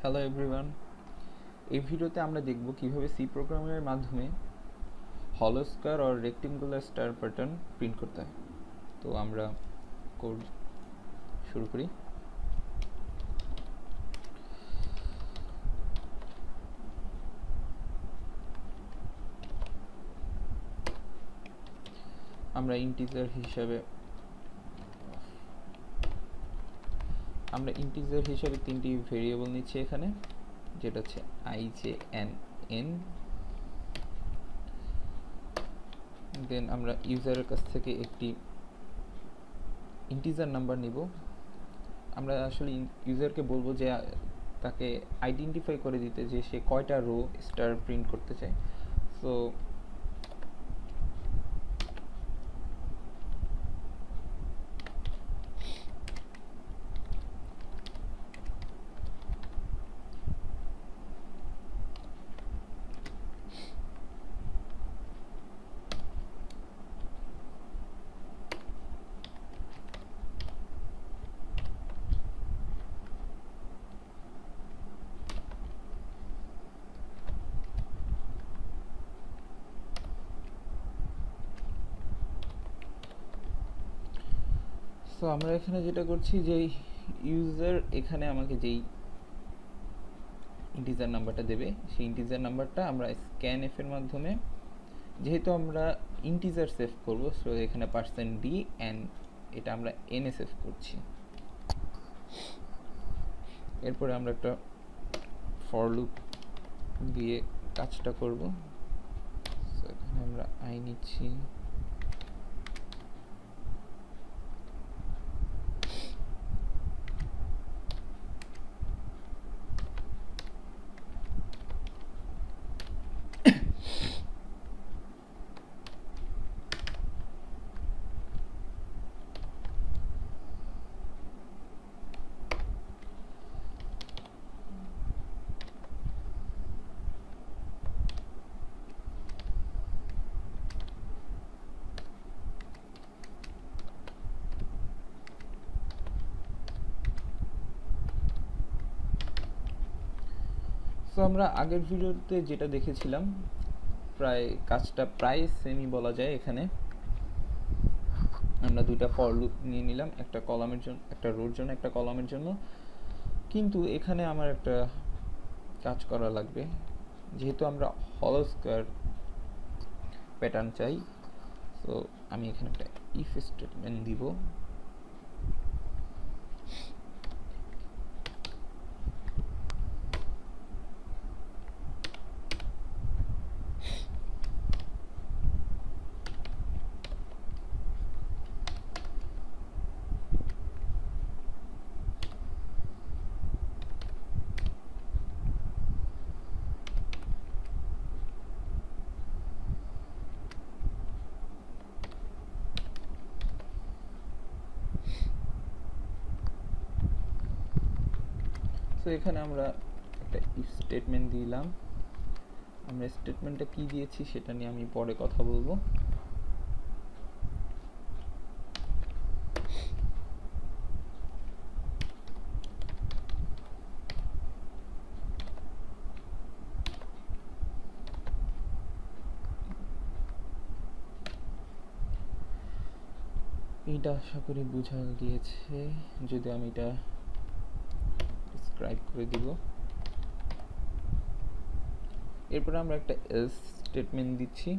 Hello everyone, এই ভিডিওতে আমরা দেখব কিভাবে সি প্রোগ্রামের মাধ্যমে হলো স্কয়ার আর রেক্টেঙ্গুলার স্টার প্যাটার্ন প্রিন্ট করতে হয়। তো আমরা কোড শুরু করি। আমরা ইন্টিজার হিসাবে তিনটি ভেরিয়েবল নিচ্ছি এখানে, যেটা হচ্ছে আই, জে, এন। দেন আমরা ইউজারের কাছ থেকে একটি ইন্টিজার নাম্বার নিব। আমরা আসলে ইউজারকে বলবো যে তাকে আইডেন্টিফাই করে দিতে যে সে কয়টা রো স্টার প্রিন্ট করতে চায়। সো আমরা এখানে যেটা করছি যে ইউজার এখানে আমাকে যেই ইন্টিজার নাম্বারটা দেবে সেই ইন্টিজার নাম্বারটা আমরা স্ক্যানএফ এর মাধ্যমে, যেহেতু আমরা ইন্টিজার সেভ করব, সো এখানে %d এন্ড এটা আমরা এনে সেভ করছি। এরপরে আমরা একটা ফর লুপ দিয়ে কাজটা করব। সো এখানে আমরা আই নিচ্ছি, সো আমরা আগের ভিডিওতে যেটা দেখেছিলাম কাজটা প্রায় সেমই বলা যায়। এখানে আমরা দুইটা ফর লুপ নিয়ে নিলাম, একটা কলামের জন্য, একটা রোর জন্য, একটা কলামের জন্য। কিন্তু এখানে আমার একটা কাজ করা লাগবে, যেহেতু আমরা হলো স্কয়ার প্যাটার্ন চাই। সো আমি এখানে একটা ইফ স্টেটমেন্ট দিব। সো এখানে আমরা একটা ইফ স্টেটমেন্ট দিলাম। আমরা স্টেটমেন্টটা কি দিয়েছি সেটা নিয়ে আমি পরে কথা বলবো। এইটা আশা করি বোঝা গিয়েছে, যদি আমি এটা ডিসক্রাইব করে দিব। এরপরে আমরা একটা এলস স্টেটমেন্ট দিচ্ছি,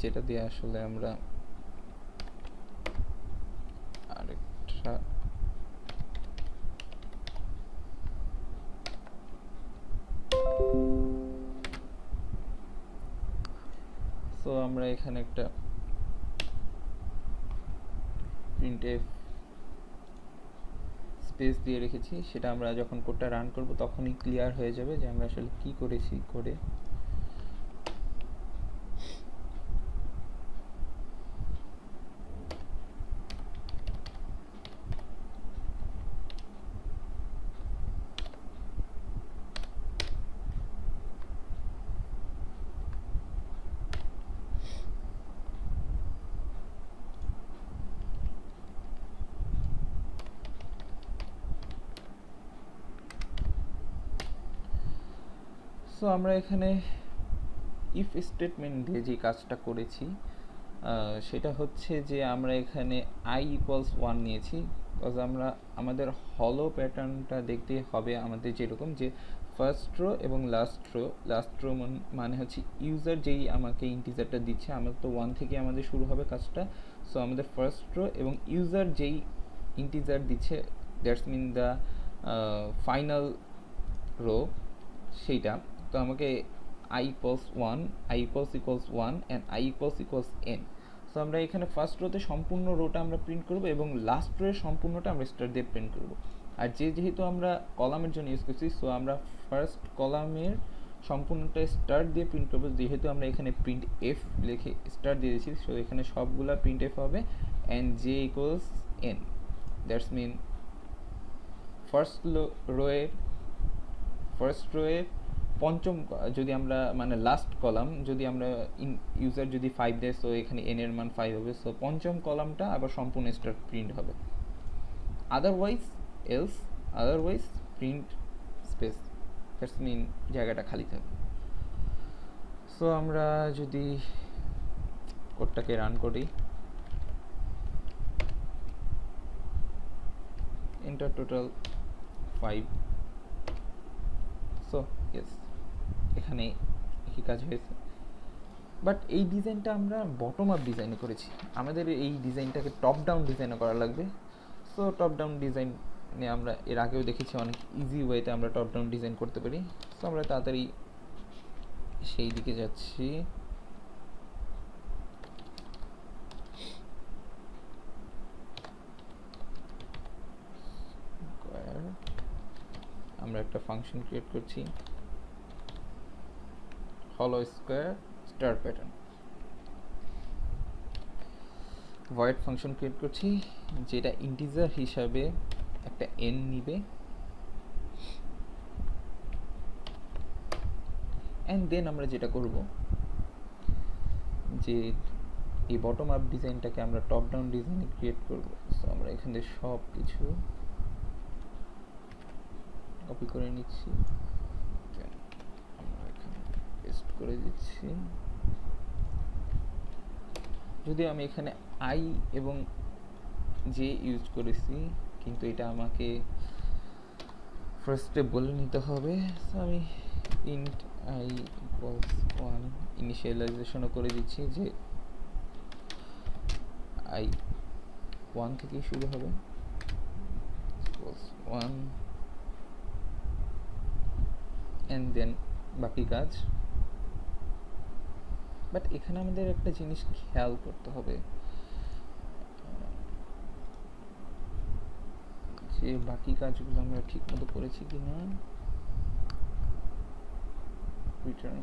যেটা দিয়ে আসলে আমরা আরেকটা সো আমরা এখানে একটা প্রিন্টএফ স্পেস দিয়ে রেখেছি, সেটা আমরা যখন কোডটা রান করব তখনই ক্লিয়ার হয়ে যাবে যে আমরা আসলে কি করেছি কোডে। সো আমরা এখানে ইফ স্টেটমেন্ট দিয়ে যে কাজটা করেছি সেটা হচ্ছে যে আমরা এখানে i ইকুয়ালস 1 নিয়েছি, বিকজ আমরা আমাদের হলো প্যাটার্নটা দেখতে হবে আমাদের যেরকম যে ফার্স্ট রো এবং লাস্ট রো মানে হচ্ছে ইউজার যেই আমাকে ইন্টিজারটা দিচ্ছে, আমাদের তো 1 থেকে আমাদের শুরু হবে কাজটা। সো আমাদের ফার্স্ট রো এবং ইউজার যেই ইন্টিজার দিচ্ছে, that's mean the final row, সেইটা। তো আমাকে i equals 1, i equals 1 and i equals n। So আমরা এখানে ফার্স্ট রোতে সম্পূর্ণ রোটা আমরা প্রিন্ট করব এবং লাস্ট রোয়ের সম্পূর্ণটা আমরা স্টার দিয়ে প্রিন্ট করব। আর যেহেতু আমরা কলামের জন্য ইউজ করছি, সো আমরা ফার্স্ট কলামের সম্পূর্ণটা স্টার দিয়ে প্রিন্ট করব। যেহেতু আমরা এখানে প্রিন্ট এফ লিখে স্টার দিয়ে দিয়েছি, সো এখানে সবগুলা প্রিন্ট এফ হবে and j equals n, that's mean first রোয়ের পঞ্চম, যদি আমরা মানে লাস্ট কলাম যদি আমরা ইউজার যদি 5 দেয়, সো এখানে n এর মান 5 হবে। সো পঞ্চম কলামটা আবার সম্পূর্ণ স্টার প্রিন্ট হবে, otherwise print space, that's mean জায়গাটা খালি থাকবে। সো আমরা যদি কোডটাকে রান করি, এন্টার টোটাল 5। সো ইয়েস, এখানে কি কাজ হয়েছে, বাট এই ডিজাইনটা আমরা বটম আপ ডিজাইনে করেছি, আমাদের এই ডিজাইনটাকে টপ ডাউন ডিজাইনে করা লাগবে। সো টপ ডাউন ডিজাইনে আমরা এর আগেও দেখেছি অনেক ইজি ওয়েতে আমরা টপ ডাউন ডিজাইন করতে পারি। সো আমরা তাড়াতাড়ি সেই দিকে যাচ্ছি। আমরা একটা ফাংশন ক্রিয়েট করছি, হলো square star pattern, void function create করছি যেটা ইন্টিজার হিসাবে একটা n নিবে, অ্যান্ড দেন আমরা যেটা করব যে এই বটম আপ ডিজাইনটাকে আমরা টপ ডাউন ডিজাইনে ক্রিয়েট করব। সো আমরা এখানে সব কিছু কপি করে নিচ্ছি, আমরা এখানে পেস্ট করে দিচ্ছি। যদি আমি এখানে i এবং j ইউজ করেছি, কিন্তু এটা আমাকে ফার্স্টে বলে নিতে হবে। সো আমি int i equals 1 ইনিশিয়ালাইজেশনও করে দিচ্ছি যে i 1 থেকেই শুরু হবে, equals 1 and then বাকি কাজ। বাট এখানে আমাদের একটা জিনিস খেয়াল করতে হবে যে বাকি কাজগুলো আমরা ঠিক মতো করেছি কিনা। রিটার্ন,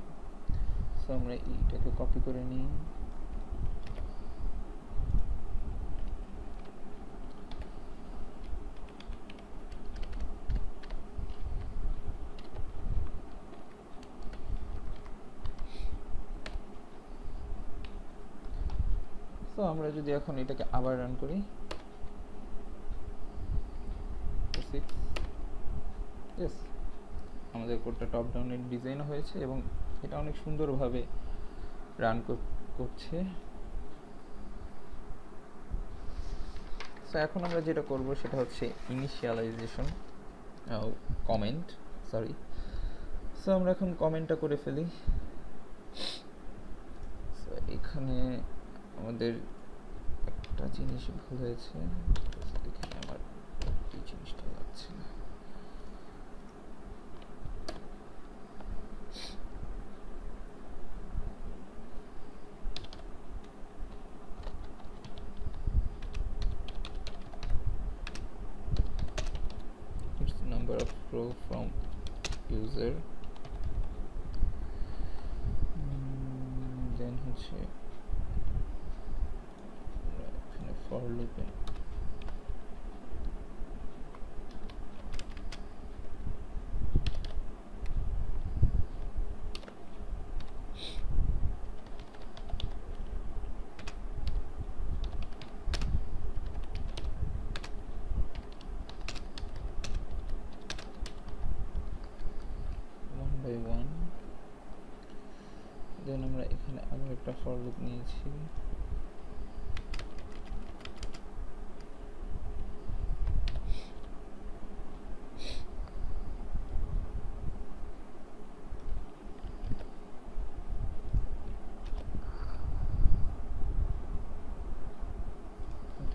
সো আমরা এইটাকে কপি করে নিই, তো আমরা যদি এখন এটাকে আবার রান করি, ইয়েস, আমাদের কোডটা টপ ডাউনের ডিজাইন হয়েছে এবং এটা অনেক সুন্দরভাবে রান করছে। সো এখন আমরা যেটা করব সেটা হচ্ছে ইনিশিয়ালাইজেশন কমেন্ট, সরি। সো আমরা এখন কমেন্টটা করে ফেলি। সো এখানে আমাদের একটা জিনিস ভুল হয়েছে, এখানে আমার এই জিনিসটা লাগছে না। It's the number of row from user, then হচ্ছে এখানে for loop A one by one দেন আমরা এখানে আবার একটা ফর লুপ নিয়েছি।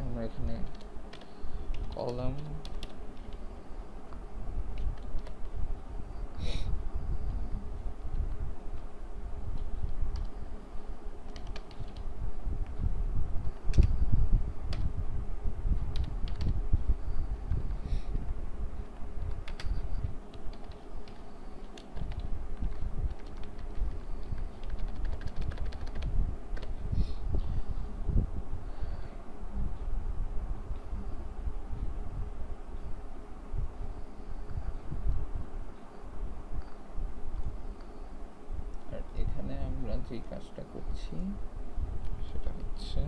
আমরা এখানে কলাম এখানে আমরা যে কাজটা করছি সেটা হচ্ছে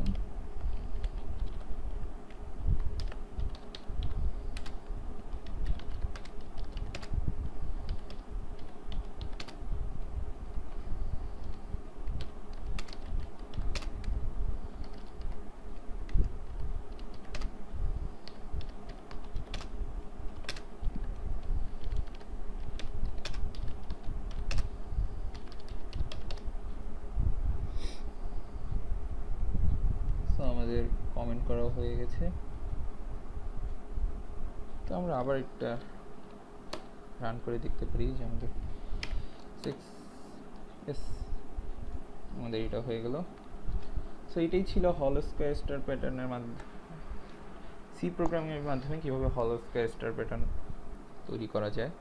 আমাদের কমেন্ট করা হয়ে গেছে। তো আমরা আবার একটা রান করে দেখতে পারি যে আমাদের 6 এস আমাদের এটা হয়ে গেল। সো এটাই ছিল হলো স্কয়ার স্টার প্যাটার্নের মাধ্যমে সি প্রোগ্রামিংয়ের মাধ্যমে কীভাবে হলো স্কয়ার স্টার প্যাটার্ন তৈরি করা যায়।